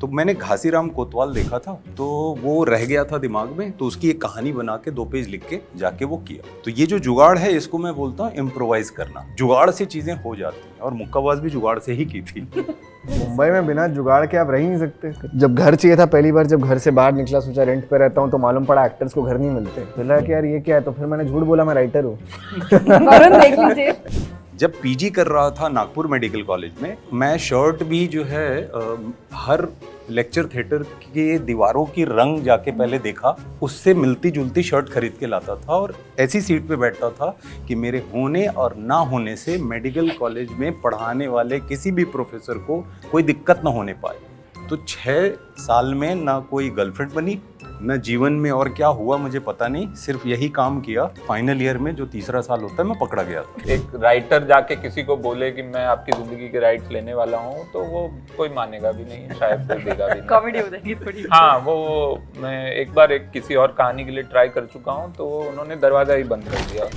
तो मैंने घासीराम कोतवाल देखा था, तो वो रह गया था दिमाग में, तो उसकी एक कहानी बना के 2 पेज लिख के जाके वो किया। तो ये जो जुगाड़ है इसको मैं बोलता हूँ इम्प्रोवाइज करना। जुगाड़ से चीजें हो जाती हैं, और मुक्काबाज भी जुगाड़ से ही की थी। मुंबई में बिना जुगाड़ के आप रह ही नहीं सकते। जब घर चाहिए था पहली बार, जब घर से बाहर निकला, सोचा रेंट पे रहता हूँ, तो मालूम पड़ा एक्टर्स को घर नहीं मिलते। बोला कि यार ये क्या है, तो फिर मैंने झूठ बोला मैं राइटर हूँ। वरुण देख लीजिए। जब पीजी कर रहा था नागपुर मेडिकल कॉलेज में, मैं शर्ट भी जो है हर लेक्चर थिएटर के दीवारों की रंग जाके पहले देखा, उससे मिलती जुलती शर्ट खरीद के लाता था और ऐसी सीट पे बैठता था कि मेरे होने और ना होने से मेडिकल कॉलेज में पढ़ाने वाले किसी भी प्रोफेसर को कोई दिक्कत ना होने पाए। तो 6 साल में ना कोई गर्लफ्रेंड बनी, न जीवन में और क्या हुआ मुझे पता नहीं, सिर्फ यही काम किया। फाइनल ईयर में जो तीसरा साल होता है मैं पकड़ा गया था। एक राइटर जाके किसी को बोले कि मैं आपकी जिंदगी के राइट्स लेने वाला हूँ, तो वो कोई मानेगा भी नहीं, शायद कोई देगा भी नहीं। कॉमेडी हो जाएगी थोड़ी। हाँ, वो मैं एक बार किसी और कहानी के लिए ट्राई कर चुका हूँ, तो उन्होंने दरवाजा ही बंद कर दिया।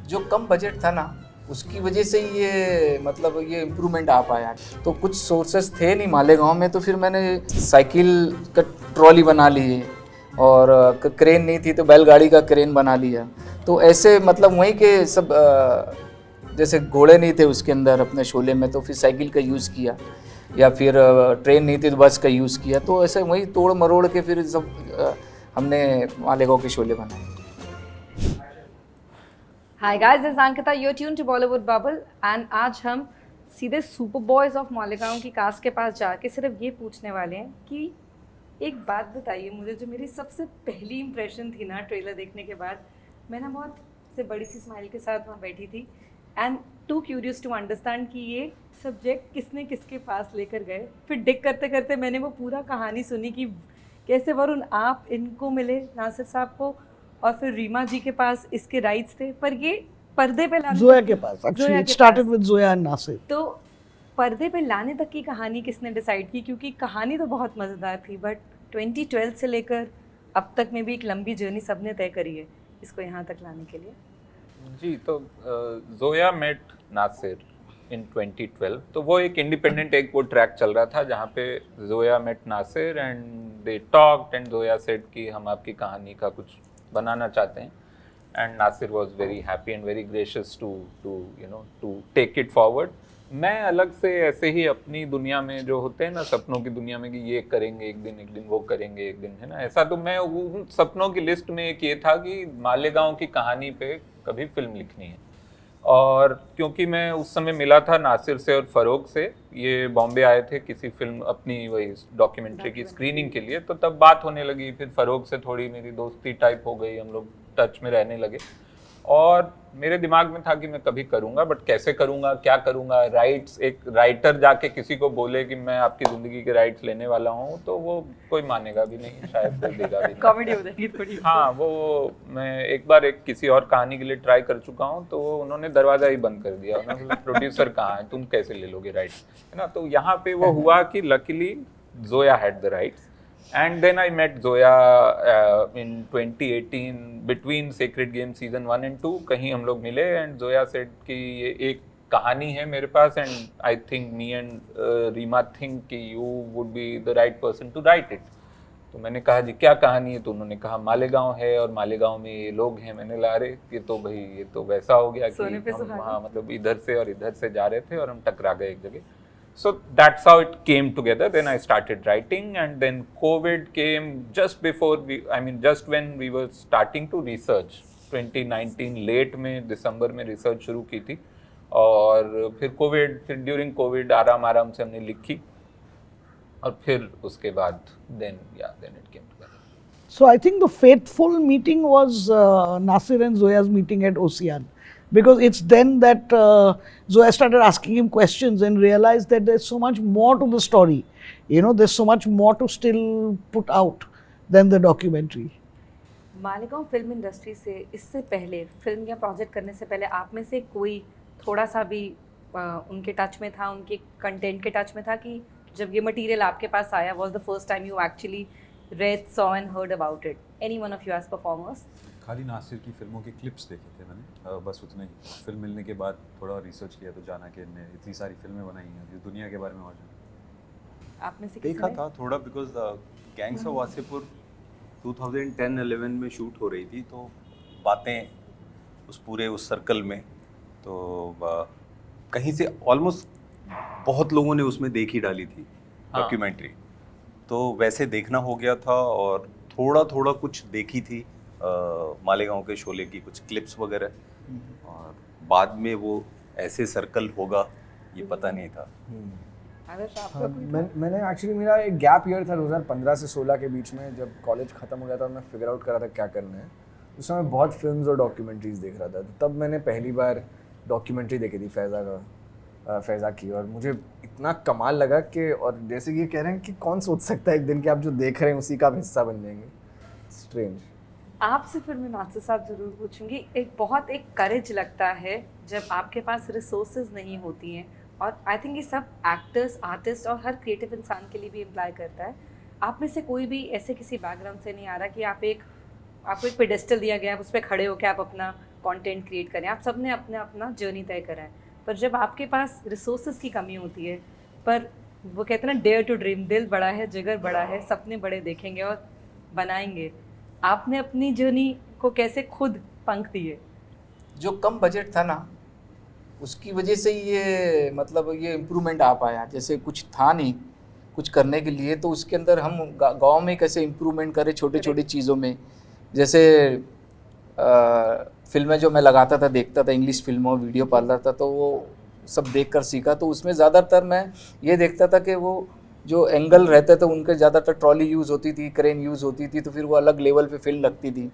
जो कम बजट था ना, उसकी वजह से ये मतलब ये इम्प्रूवमेंट आ पाया। तो कुछ सोर्सेस थे नहीं मालेगांव में, तो फिर मैंने साइकिल का ट्रॉली बना लिए, और क्रेन नहीं थी तो बैलगाड़ी का क्रेन बना लिया। तो ऐसे मतलब वहीं के सब जैसे घोड़े नहीं थे उसके अंदर अपने शोले में, तो फिर साइकिल का यूज़ किया, या फिर ट्रेन नहीं थी तो बस का यूज़ किया। तो ऐसे वहीं तोड़ मरोड़ के फिर सब हमने मालेगांव के शोले बनाए। Hi guys, this is Ankita, you tune to Bollywood bubble, and आज हम सीधे सुपर बॉयज ऑफ मालेगांव की कास्ट के पास जाके सिर्फ ये पूछने वाले हैं कि एक बात बताइए मुझे, जो मेरी सबसे पहली इंप्रेशन थी ना ट्रेलर देखने के बाद, मैं ना बहुत से बड़ी सी स्माइल के साथ वहाँ बैठी थी, and too curious to understand कि ये सब्जेक्ट किसने किसके पास लेकर गए। फिर डिग करते करते मैंने वो पूरा कहानी सुनी कि कैसे वरुण आप इनको मिले, नासिर साहब को, और फिर रीमा जी के पास इसके राइट्स थे, पर ये पर्दे पे लाने जोया के पास, actually it started with Zoya and Nasir. तो पर्दे पे लाने तक की कहानी किसने डिसाइड की? क्योंकि कहानी तो बहुत मज़ेदार थी, बट 2012 से लेकर अब तक में भी एक लंबी जर्नी सबने तय करी है इसको यहाँ तक लाने के लिए। जी, तो जोया मेट नासिर इन 2012, तो वो एक इंडिपेंडेंट एक वो ट्रैक चल रहा था जहाँ पे Zoya met Nasir and they talked, and Zoya said कि हम आपकी कहानी का कुछ बनाना चाहते हैं, and Nasir was very happy and very gracious to take it forward. मैं अलग से ऐसे ही अपनी दुनिया में जो होते हैं ना, सपनों की दुनिया में कि ये करेंगे एक दिन वो करेंगे एक दिन, है ना, ऐसा तो मैं उन सपनों की लिस्ट में एक ये था कि मालेगांव की कहानी पे कभी फिल्म लिखनी है। और क्योंकि मैं उस समय मिला था नासिर से और फरोग से, ये बॉम्बे आए थे किसी फिल्म अपनी वही डॉक्यूमेंट्री की स्क्रीनिंग के लिए, तो तब बात होने लगी, फिर फरोग से थोड़ी मेरी दोस्ती टाइप हो गई, हम लोग टच में रहने लगे। और मेरे दिमाग में था कि मैं कभी करूंगा, बट कैसे करूंगा, क्या करूंगा। राइट्स, एक राइटर जाके किसी को बोले कि मैं आपकी जिंदगी के राइट्स लेने वाला हूँ, तो वो कोई मानेगा भी नहीं, शायद कोई देगा भी नहीं। कॉमेडी हो जाएगी थोड़ी। हाँ, वो मैं एक बार किसी और कहानी के लिए ट्राई कर चुका हूँ, तो वो उन्होंने दरवाजा ही बंद कर दिया। उन्होंने बोला प्रोड्यूसर कहाँ है, तुम कैसे ले लोगे राइट्स, है ना। तो यहाँ पे वो हुआ कि luckily Zoya had the rights, and then I met Zoya in 2018 between Sacred Game season 1 and 2, कहीं हम लोग मिले, and Zoya said कि ये एक कहानी है मेरे पास, and I think me and Reema think कि you would be the right person to write it। तो मैंने कहा जी क्या कहानी है, तो उन्होंने कहा मालेगांव है और मालेगांव में ये लोग हैं। मैंने कहा अरे ये तो भाई ये तो वैसा हो गया कि हम वहाँ मतलब इधर से और इधर से जा रहे थे और हम टकरा गए एक जगह। So that's how it came together. Then I started writing, and then COVID came just before just when we were starting to research. 2019 late में दिसंबर में रिसर्च शुरू की थी, और फिर ड्यूरिंग कोविड आराम से हमने लिखी, और फिर उसके बाद then it came together. So I think the fateful meeting was Nasir and Zoya's meeting at Ocean. Because it's then that Zoya started asking him questions and realized that there's so much more to the story. You know, there's so much more to still put out than the documentary. Malegaon film industry से इससे पहले, film या project करने से पहले, आप में से कोई थोड़ा सा भी उनके टच में था, उनके कंटेंट के टच में था कि जब ये मटेरियल आपके पास आया, was the first time you actually read, saw and heard about it? Any one of you as performers? खाली नासिर की फिल्मों के क्लिप्स देखे थे मैंने, बस उतने ही। फिल्म मिलने के बाद थोड़ा रिसर्च किया तो जाना कि इनने इतनी सारी फिल्में बनाई हैं, ये दुनिया के बारे में और जाना। आप में से किसी देखा ने? था थोड़ा, बिकॉज गैंग्स ऑफ वासेपुर 2010-11 में शूट हो रही थी, तो बातें उस सर्कल में, तो कहीं से ऑलमोस्ट बहुत लोगों ने उसमें देख ही डाली थी डॉक्यूमेंट्री, तो वैसे देखना हो गया था। और थोड़ा थोड़ा कुछ देखी थी मालेगांव के शोले की कुछ क्लिप्स वगैरह, और बाद में वो ऐसे सर्कल होगा ये पता नहीं था। आदर्श, आपका हाँ, कोई था? मैंने एक्चुअली, मेरा एक गैप ईयर था 2015 से 16 के बीच में, जब कॉलेज ख़त्म हो गया था और मैं फिगर आउट कर रहा था क्या करना है। उस समय बहुत फिल्म्स और डॉक्यूमेंट्रीज देख रहा था, तो तब मैंने पहली बार डॉक्यूमेंट्री देखी थी फैज़ा की, और मुझे इतना कमाल लगा कि, और जैसे कि ये कह रहे हैं कि कौन सोच सकता है एक दिन कि आप जो देख रहे हैं उसी का आप हिस्सा बन जाएंगे। स्ट्रेंज। आपसे फिर मैं नासिर साहब जरूर पूछूंगी, एक करेज लगता है जब आपके पास रिसोर्सेज नहीं होती हैं, और आई थिंक ये सब एक्टर्स, आर्टिस्ट और हर क्रिएटिव इंसान के लिए भी इम्प्लाई करता है। आप में से कोई भी ऐसे किसी बैकग्राउंड से नहीं आ रहा कि आपको एक पेडेस्टल दिया गया है, उस पर खड़े होकर आप अपना कंटेंट क्रिएट करें। आप सब ने अपना जर्नी तय करा है, पर जब आपके पास रिसोर्सेज की कमी होती है, पर वो कहते हैं ना, डेयर टू ड्रीम, दिल बड़ा है, जिगर बड़ा है, सपने बड़े देखेंगे और बनाएंगे। आपने अपनी जर्नी को कैसे खुद पंख दिए? जो कम बजट था ना, उसकी वजह से ये मतलब ये इम्प्रूवमेंट आ पाया। जैसे कुछ था नहीं कुछ करने के लिए, तो उसके अंदर हम गांव में कैसे इम्प्रूवमेंट करें छोटे छोटे चीज़ों में। जैसे फिल्में जो मैं लगाता था, देखता था, इंग्लिश फिल्मों, वीडियो पार्लर था, तो वो सब देख कर सीखा। तो उसमें ज़्यादातर मैं ये देखता था कि वो जो एंगल रहते थे उनके ज़्यादातर ट्रॉली यूज़ होती थी, क्रेन यूज़ होती थी, तो फिर वो अलग लेवल पे फिल्म लगती थी।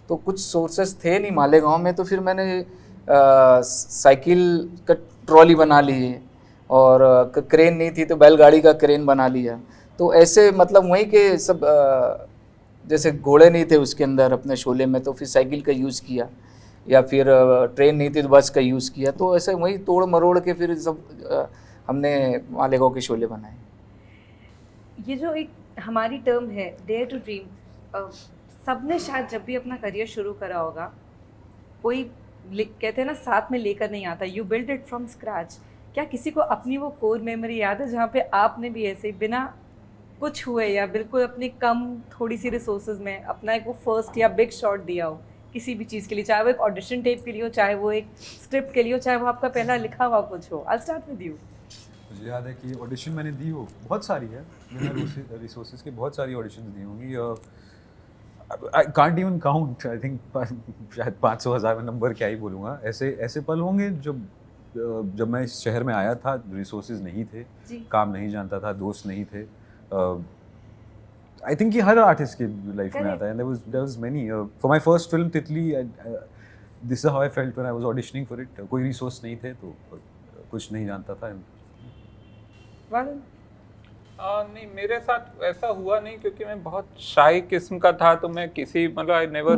तो कुछ सोर्सेस थे नहीं मालेगांव में, तो फिर मैंने साइकिल का ट्रॉली बना ली, और क्रेन नहीं थी तो बैलगाड़ी का क्रेन बना लिया। तो ऐसे मतलब वहीं के सब जैसे घोड़े नहीं थे उसके अंदर अपने शोले में, तो फिर साइकिल का यूज़ किया, या फिर ट्रेन नहीं थी तो बस का यूज़ किया। तो ऐसे वहीं तोड़ मरोड़ के फिर सब हमने मालेगांव के शोले बनाए। ये जो एक हमारी टर्म है डेयर टू ड्रीम, सबने शायद जब भी अपना करियर शुरू करा होगा, कोई कहते हैं ना साथ में लेकर नहीं आता, you build it from scratch. क्या किसी को अपनी वो कोर मेमोरी याद है जहाँ पे आपने भी ऐसे बिना कुछ हुए या बिल्कुल अपनी कम थोड़ी सी रिसोर्सेज में अपना एक वो फर्स्ट या बिग शॉट दिया हो किसी भी चीज़ के लिए, चाहे वो एक ऑडिशन टेप के लिए हो, चाहे वो एक स्क्रिप्ट के लिए हो, चाहे वो आपका पहला लिखा हुआ कुछ हो? I start with you. मुझे याद है कि ऑडिशन मैंने दी हो, बहुत सारी है, मैंने रिसोर्सेज के बहुत सारी ऑडिशन दी होंगी। I can't even count, I think शायद 500,000 में नंबर क्या ही बोलूँगा। ऐसे पल होंगे जब मैं इस शहर में आया था, रिसोर्सेज नहीं थे, काम नहीं जानता था, दोस्त नहीं थे। आई थिंक ये हर आर्टिस्ट की लाइफ में आता है। There was many for my first film Titli, this is how I felt when I was auditioning for it. कोई रिसोर्स नहीं थे, तो कुछ नहीं जानता था। नहीं, मेरे साथ ऐसा हुआ नहीं, क्योंकि मैं बहुत शाई किस्म का था। तो मैं किसी मतलब I never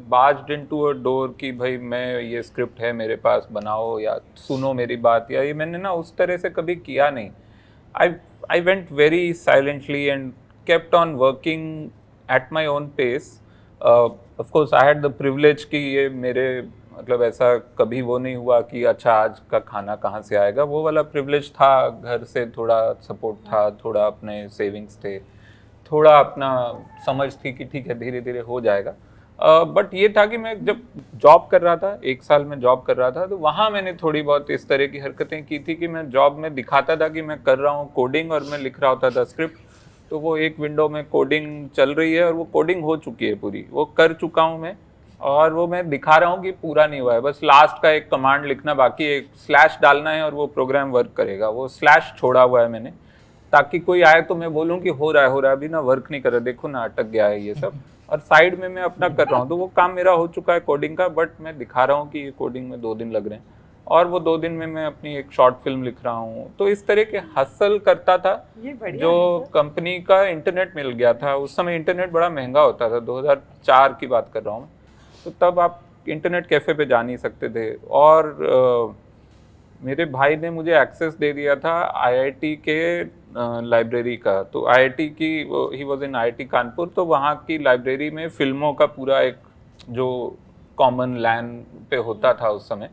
barged into a door कि भाई मैं ये स्क्रिप्ट है मेरे पास, बनाओ या सुनो मेरी बात, या ये मैंने ना उस तरह से कभी किया नहीं। I went very silently and kept on working at my own pace. Of course I had the privilege कि ये मेरे मतलब ऐसा कभी वो नहीं हुआ कि अच्छा आज का खाना कहाँ से आएगा, वो वाला प्रिविलेज था। घर से थोड़ा सपोर्ट था, थोड़ा अपने सेविंग्स थे, थोड़ा अपना समझ थी कि ठीक है धीरे धीरे हो जाएगा। बट ये था कि मैं जब जॉब कर रहा था, 1 साल में जॉब कर रहा था, तो वहाँ मैंने थोड़ी बहुत इस तरह की हरकतें की थी कि मैं जॉब में दिखाता था कि मैं कर रहा हूँ कोडिंग, और मैं लिख रहा होता था स्क्रिप्ट। तो वो एक विंडो में कोडिंग चल रही है और वो कोडिंग हो चुकी है पूरी, वो कर चुका हूँ मैं, और वो मैं दिखा रहा हूँ कि पूरा नहीं हुआ है, बस लास्ट का एक कमांड लिखना बाकी है, एक स्लैश डालना है और वो प्रोग्राम वर्क करेगा। वो स्लैश छोड़ा हुआ है मैंने, ताकि कोई आए तो मैं बोलूँ कि हो रहा है, अभी ना वर्क नहीं कर रहा, देखो ना अटक गया है ये सब, और साइड में मैं अपना कर रहा हूँ। तो वो काम मेरा हो चुका है कोडिंग का, बट मैं दिखा रहा हूँ कि ये कोडिंग में 2 दिन लग रहे हैं, और वो 2 दिन में मैं अपनी एक शॉर्ट फिल्म लिख रहा हूँ। तो इस तरह के हसल करता था। जो कंपनी का इंटरनेट मिल गया था, उस समय इंटरनेट बड़ा महंगा होता था, 2004 की बात कर रहा हूँ, तो तब आप इंटरनेट कैफ़े पे जा नहीं सकते थे। और मेरे भाई ने मुझे एक्सेस दे दिया था आईआईटी के लाइब्रेरी का। तो आईआईटी की, he was in IIT Kanpur, तो वहाँ की लाइब्रेरी में फिल्मों का पूरा एक जो कॉमन लैन पे होता था उस समय,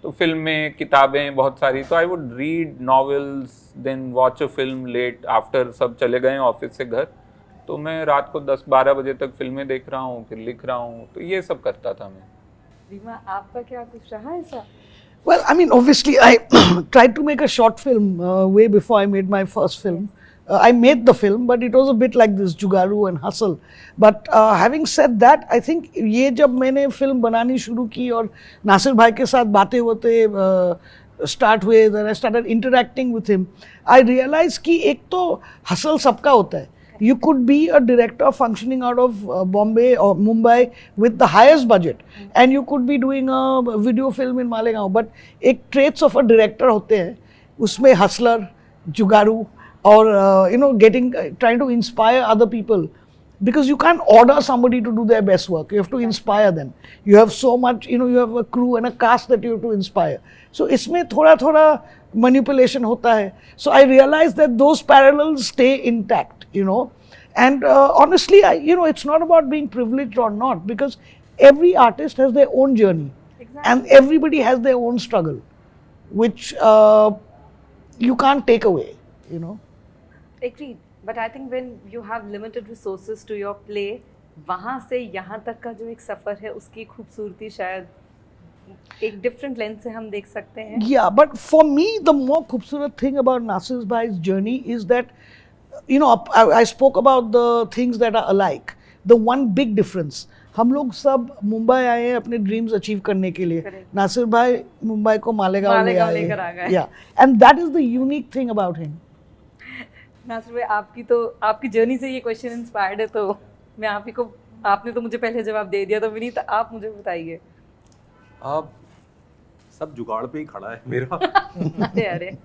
तो तो फिल्में, किताबें बहुत सारी, तो I would read novels, then watch a film late after सब चले गए ऑफिस से घर, तो मैं रात को 10-12 बजे तक फिल्में देख रहा हूँ, फिर लिख रहा हूँ, तो ये सब करता था मैं। रीमा, आपका क्या कुछ रहा ऐसा? Well, I mean, obviously, I tried to make a short film way before I made my first film. I made the film, but it was a bit like this, Jugaru and Hustle. But having said that, I think ये जब मैंने film बनानी शुरू की और नासिर भाई के साथ बातें होते start हुए, then I started interacting with him, I realized कि एक तो hustle सबका होता है. You could be a director functioning out of Bombay or Mumbai with the highest budget, and you could be doing a video film in Malegaon. But एक traits of a director होते हैं, उसमें hustler, जुगारू, or trying to inspire other people, because you can't order somebody to do their best work. You have to inspire them. You have so much, you have a crew and a cast that you have to inspire. So इसमें थोड़ा manipulation होता है. So I realized that those parallels stay intact. And honestly, it's not about being privileged or not, because every artist has their own journey. Exactly. And everybody has their own struggle, which you can't take away, Agreed. But I think when you have limited resources to your play, वहाँ से यहाँ तक का जो एक सफ़र है, उसकी खूबसूरती शायद एक different lens से हम देख सकते हैं. Yeah, but for me, the more खूबसूरत thing about Nasir Bhai's journey is that, I spoke about the things that are alike. The one big difference, हम लोग सब मुंबई आए हैं अपने ड्रीम्स अचीव करने के लिए. नासिर भाई मुंबई को मालेगांव लेकर आ गए. Yeah, and that is the unique thing about him. Nasir भाई, आपकी जर्नी से ये क्वेश्चन इंस्पायर्ड है, तो मैं आपने तो मुझे पहले जवाब दे दिया, तो विनीत आप मुझे बताइए. अब सब जुगाड़ पे ही खड़ा है मेरा. अरे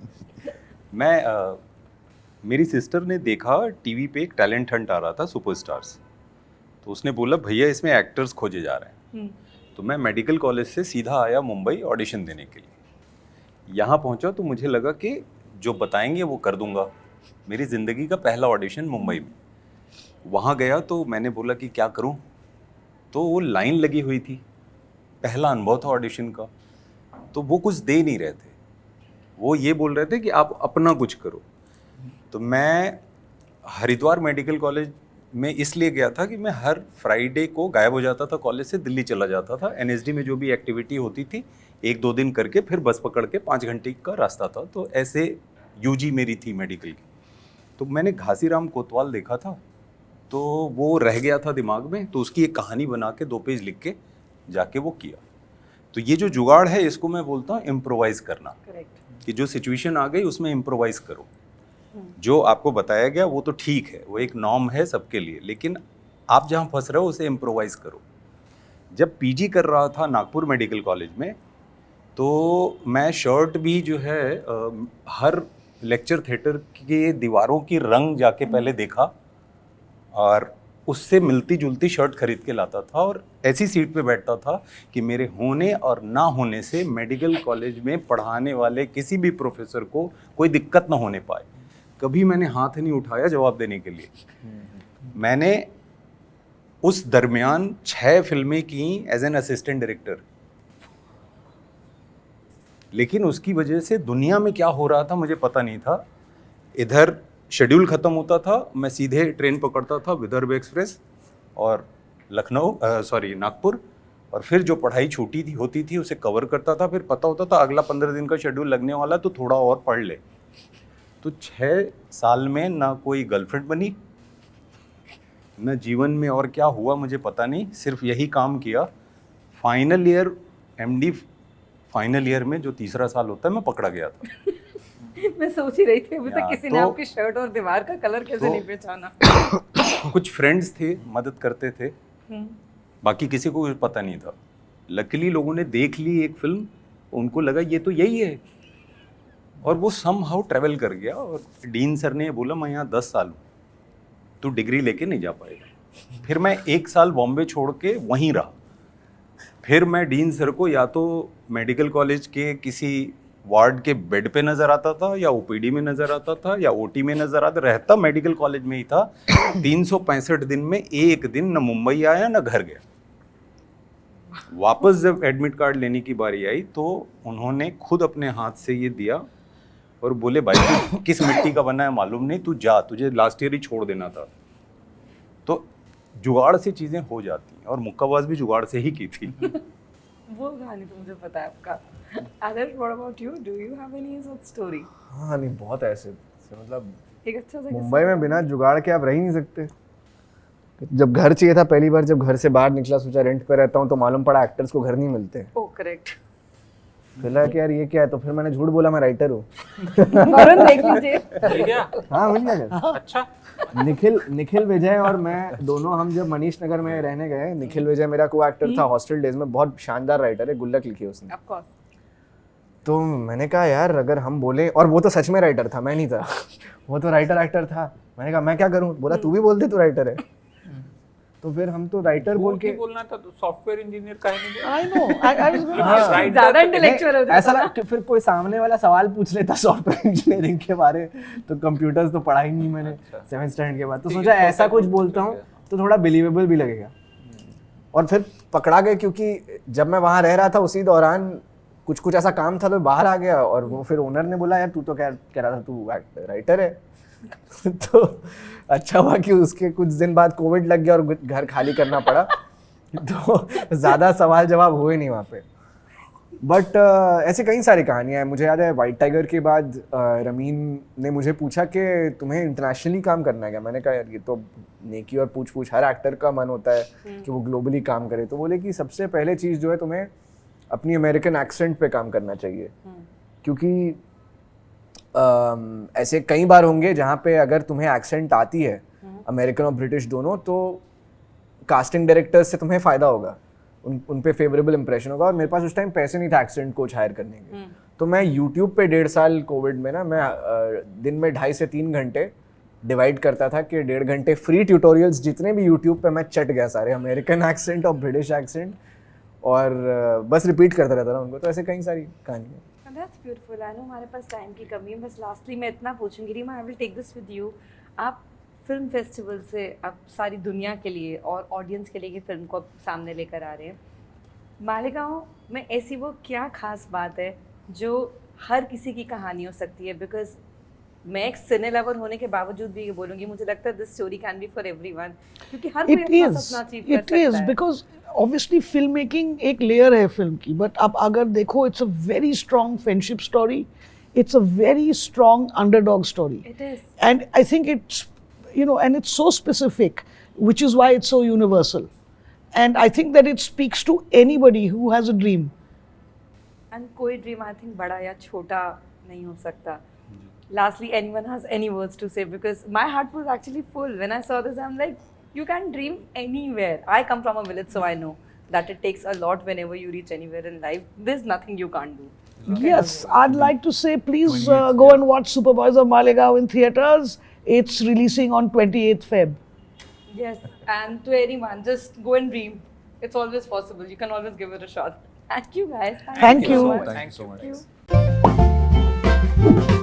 मेरी सिस्टर ने देखा टीवी पे एक टैलेंट हंट आ रहा था, सुपरस्टार्स, तो उसने बोला भैया इसमें एक्टर्स खोजे जा रहे हैं. तो मैं मेडिकल कॉलेज से सीधा आया मुंबई ऑडिशन देने के लिए. यहाँ पहुँचा तो मुझे लगा कि जो बताएंगे वो कर दूंगा. मेरी ज़िंदगी का पहला ऑडिशन मुंबई में. वहाँ गया तो मैंने बोला कि क्या करूँ, तो वो लाइन लगी हुई थी, पहला अनुभव था ऑडिशन का, तो वो कुछ दे नहीं रहे थे. वो ये बोल रहे थे कि आप अपना कुछ करो. तो मैं हरिद्वार मेडिकल कॉलेज में इसलिए गया था कि मैं हर फ्राइडे को गायब हो जाता था कॉलेज से, दिल्ली चला जाता था. एनएसडी में जो भी एक्टिविटी होती थी 1-2 दिन करके फिर बस पकड़ के 5 घंटे का रास्ता था. तो ऐसे यूजी मेरी थी मेडिकल की. तो मैंने घासीराम कोतवाल देखा था, तो वो रह गया था दिमाग में, तो उसकी एक कहानी बना के 2 पेज लिख के जाके वो किया. तो ये जो जुगाड़ है इसको मैं बोलता हूँ इम्प्रोवाइज करना. करेक्ट. कि जो सिचुएशन आ गई उसमें इम्प्रोवाइज करो. जो आपको बताया गया वो तो ठीक है, वो एक नॉर्म है सबके लिए, लेकिन आप जहाँ फंस रहे हो उसे इम्प्रोवाइज करो. जब पीजी कर रहा था नागपुर मेडिकल कॉलेज में, तो मैं शर्ट भी जो है हर लेक्चर थिएटर के दीवारों की रंग जाके पहले देखा और उससे मिलती जुलती शर्ट खरीद के लाता था और ऐसी सीट पे बैठता था कि मेरे होने और ना होने से मेडिकल कॉलेज में पढ़ाने वाले किसी भी प्रोफेसर को कोई दिक्कत ना होने पाए. कभी मैंने हाथ नहीं उठाया जवाब देने के लिए. मैंने उस दरमियान 6 फिल्में की एज एन असिस्टेंट डायरेक्टर, लेकिन उसकी वजह से दुनिया में क्या हो रहा था मुझे पता नहीं था. इधर शेड्यूल ख़त्म होता था, मैं सीधे ट्रेन पकड़ता था विदर्भ एक्सप्रेस और नागपुर, और फिर जो पढ़ाई छूटी होती थी उसे कवर करता था. फिर पता होता था अगला 15 दिन का शेड्यूल लगने वाला, तो थोड़ा और पढ़ ले. तो 6 साल में ना कोई गर्लफ्रेंड बनी, न जीवन में और क्या हुआ मुझे पता नहीं, सिर्फ यही काम किया. Final year MD final year में जो 3रा साल होता है मैं पकड़ा गया था. मैं सोच ही रही थी अभी तक किसी ने तो- आपकी शर्ट और दीवार का कलर कैसे नहीं पहचाना. कुछ फ्रेंड्स थे, मदद करते थे, बाकी किसी को कुछ पता नहीं था. लकीली लोगों ने देख ली एक फिल्म, उनको लगा ये तो यही है, और वो सम हाउ ट्रेवल कर गया. और डीन सर ने बोला मैं यहाँ 10 साल हूँ, तू डिग्री लेके नहीं जा पाएगा. फिर मैं 1 साल बॉम्बे छोड़ के वहीं रहा. फिर मैं डीन सर को या तो मेडिकल कॉलेज के किसी वार्ड के बेड पे नज़र आता था, या ओपीडी में नज़र आता था, या ओटी में नज़र आता. रहता मेडिकल कॉलेज में ही था. 365 दिन में एक दिन न मुंबई आया न घर गया. वापस जब एडमिट कार्ड लेने की बारी आई तो उन्होंने खुद अपने हाथ से ये दिया और बोले भाई तू किस मिट्टी का बना है मालूम नहीं, तू जा, तुझे लास्ट ईयर ही छोड़ देना था। तो जुगाड़ से चीज़ें हो जाती हैं और मुक्काबाज भी जुगाड़ से ही की थी। वो कहानी तो मुझे पता है आपका। Adarsh, what about you? Do you have any such story? हाँ नहीं, बहुत ऐसे मतलब एक अच्छा सा मुंबई में बिना जुगाड़ के आप रह ही नहीं सकते। जब घर चाहिए था पहली बार, जब घर से बाहर निकला, सोचा रेंट पे रहता हूँ, तो मालूम पड़ा एक्टर्स को घर नहीं मिलते। ओ करेक्ट। फिर लगा कि यार ये क्या है, तो फिर मैंने झूठ बोला मैं राइटर हूँ। वरुण देख लीजिए। मिल गया? हाँ मिल गया घर। अच्छा। निखिल विजय और मैं दोनों, हम जब मनीष नगर में रहने गए, निखिल विजय मेरा को एक्टर था हॉस्टल डेज में, बहुत शानदार राइटर है, गुल्लक लिखी है उसने। Of course. तो मैंने कहा यार अगर हम बोले, और वो तो सच में राइटर था, मैं नहीं था, वो तो राइटर एक्टर था। मैंने कहा मैं क्या करूँ, बोला तू भी बोल दे तू राइटर है। तो फिर हम तो राइटर बोल के बोलना था, तो सॉफ्टवेयर इंजीनियर का ही नहीं। I know. I was going to Right. ज्यादा इंटेलेक्चुअल हो ऐसा जाता लगा, फिर कोई सामने वाला सवाल पूछ लेता सॉफ्टवेयर इंजीनियरिंग के बारे, तो कंप्यूटर्स तो पढ़ा ही नहीं मैंने 7th स्टैंडर्ड के बाद। तो सोचा ऐसा कुछ बोलता हूँ तो थोड़ा बिलीवेबल भी लगेगा। और फिर पकड़ा गए, क्योंकि जब मैं वहाँ रह रहा था उसी दौरान कुछ ऐसा काम था तो बाहर आ गया, और वो फिर ओनर ने बोला यार तू तो कह रहा था तू राइटर है। तो अच्छा हुआ कि उसके कुछ दिन बाद कोविड लग गया और घर खाली करना पड़ा, तो ज़्यादा सवाल जवाब हुए नहीं वहाँ पे। बट ऐसे कई सारी कहानियाँ हैं। मुझे याद है वाइट टाइगर के बाद रमीन ने मुझे पूछा कि तुम्हें इंटरनेशनली काम करना है क्या। मैंने कहा यार ये तो नेकी और पूछ हर एक्टर का मन होता है कि वो ग्लोबली काम करे। तो बोले कि सबसे पहले चीज़ जो है तुम्हें अपनी अमेरिकन एक्सेंट पे काम करना चाहिए, क्योंकि ऐसे कई बार होंगे जहाँ पे अगर तुम्हें एक्सेंट आती है अमेरिकन और ब्रिटिश दोनों, तो कास्टिंग डायरेक्टर्स से तुम्हें फ़ायदा होगा, उन पे फेवरेबल इंप्रेशन होगा। और मेरे पास उस टाइम पैसे नहीं था एक्सेंट कोच हायर करने के, तो मैं यूट्यूब पे 1.5 साल कोविड में ना, मैं दिन में 2.5 से 3 घंटे डिवाइड करता था कि 1.5 घंटे फ्री ट्यूटोरियल्स जितने भी यूट्यूब पे मैं चट गया सारे, अमेरिकन एक्सेंट और ब्रिटिश एक्सेंट, और बस रिपीट करता रहता था उनको। तो ऐसे कई सारी कहानियाँ। That's beautiful. I know हमारे पास टाइम की कमी है, बस लास्टली मैं इतना पूछूंगी, Reema, I will take this with you. आप फिल्म फेस्टिवल से आप सारी दुनिया के लिए और ऑडियंस के लिए ये फिल्म को सामने लेकर आ रहे हैं। मालेगांव में ऐसी वो क्या खास बात है जो हर किसी की कहानी हो सकती है? बिकॉज मैं एक सिने लवर होने के बावजूद भी ये बोलूँगी, मुझे लगता है this story can be for everyone, क्योंकि हर कोई अपना सपना अचीव कर सकता है। It is because obviously film making एक लेयर है फिल्म की, बट आप अगर देखो it's a very strong friendship story, it's a very strong underdog story, It is. and I think it's, you know, and it's so specific, which is why it's so universal, and I think that it speaks to anybody who has a dream. And कोई dream I think बड़ा या छोटा नहीं हो सकता। Lastly, anyone has any words to say? Because my heart was actually full when I saw this. I'm like, you can dream anywhere. I come from a village, so I know that it takes a lot whenever you reach anywhere in life. There's nothing you can't do. Yes, I'd like to say please go and watch Superboys of Malegaon in theaters. It's releasing on 28th Feb. Yes, and to anyone, just go and dream. It's always possible. You can always give it a shot. Thank you guys. Thank you. Thank you so much.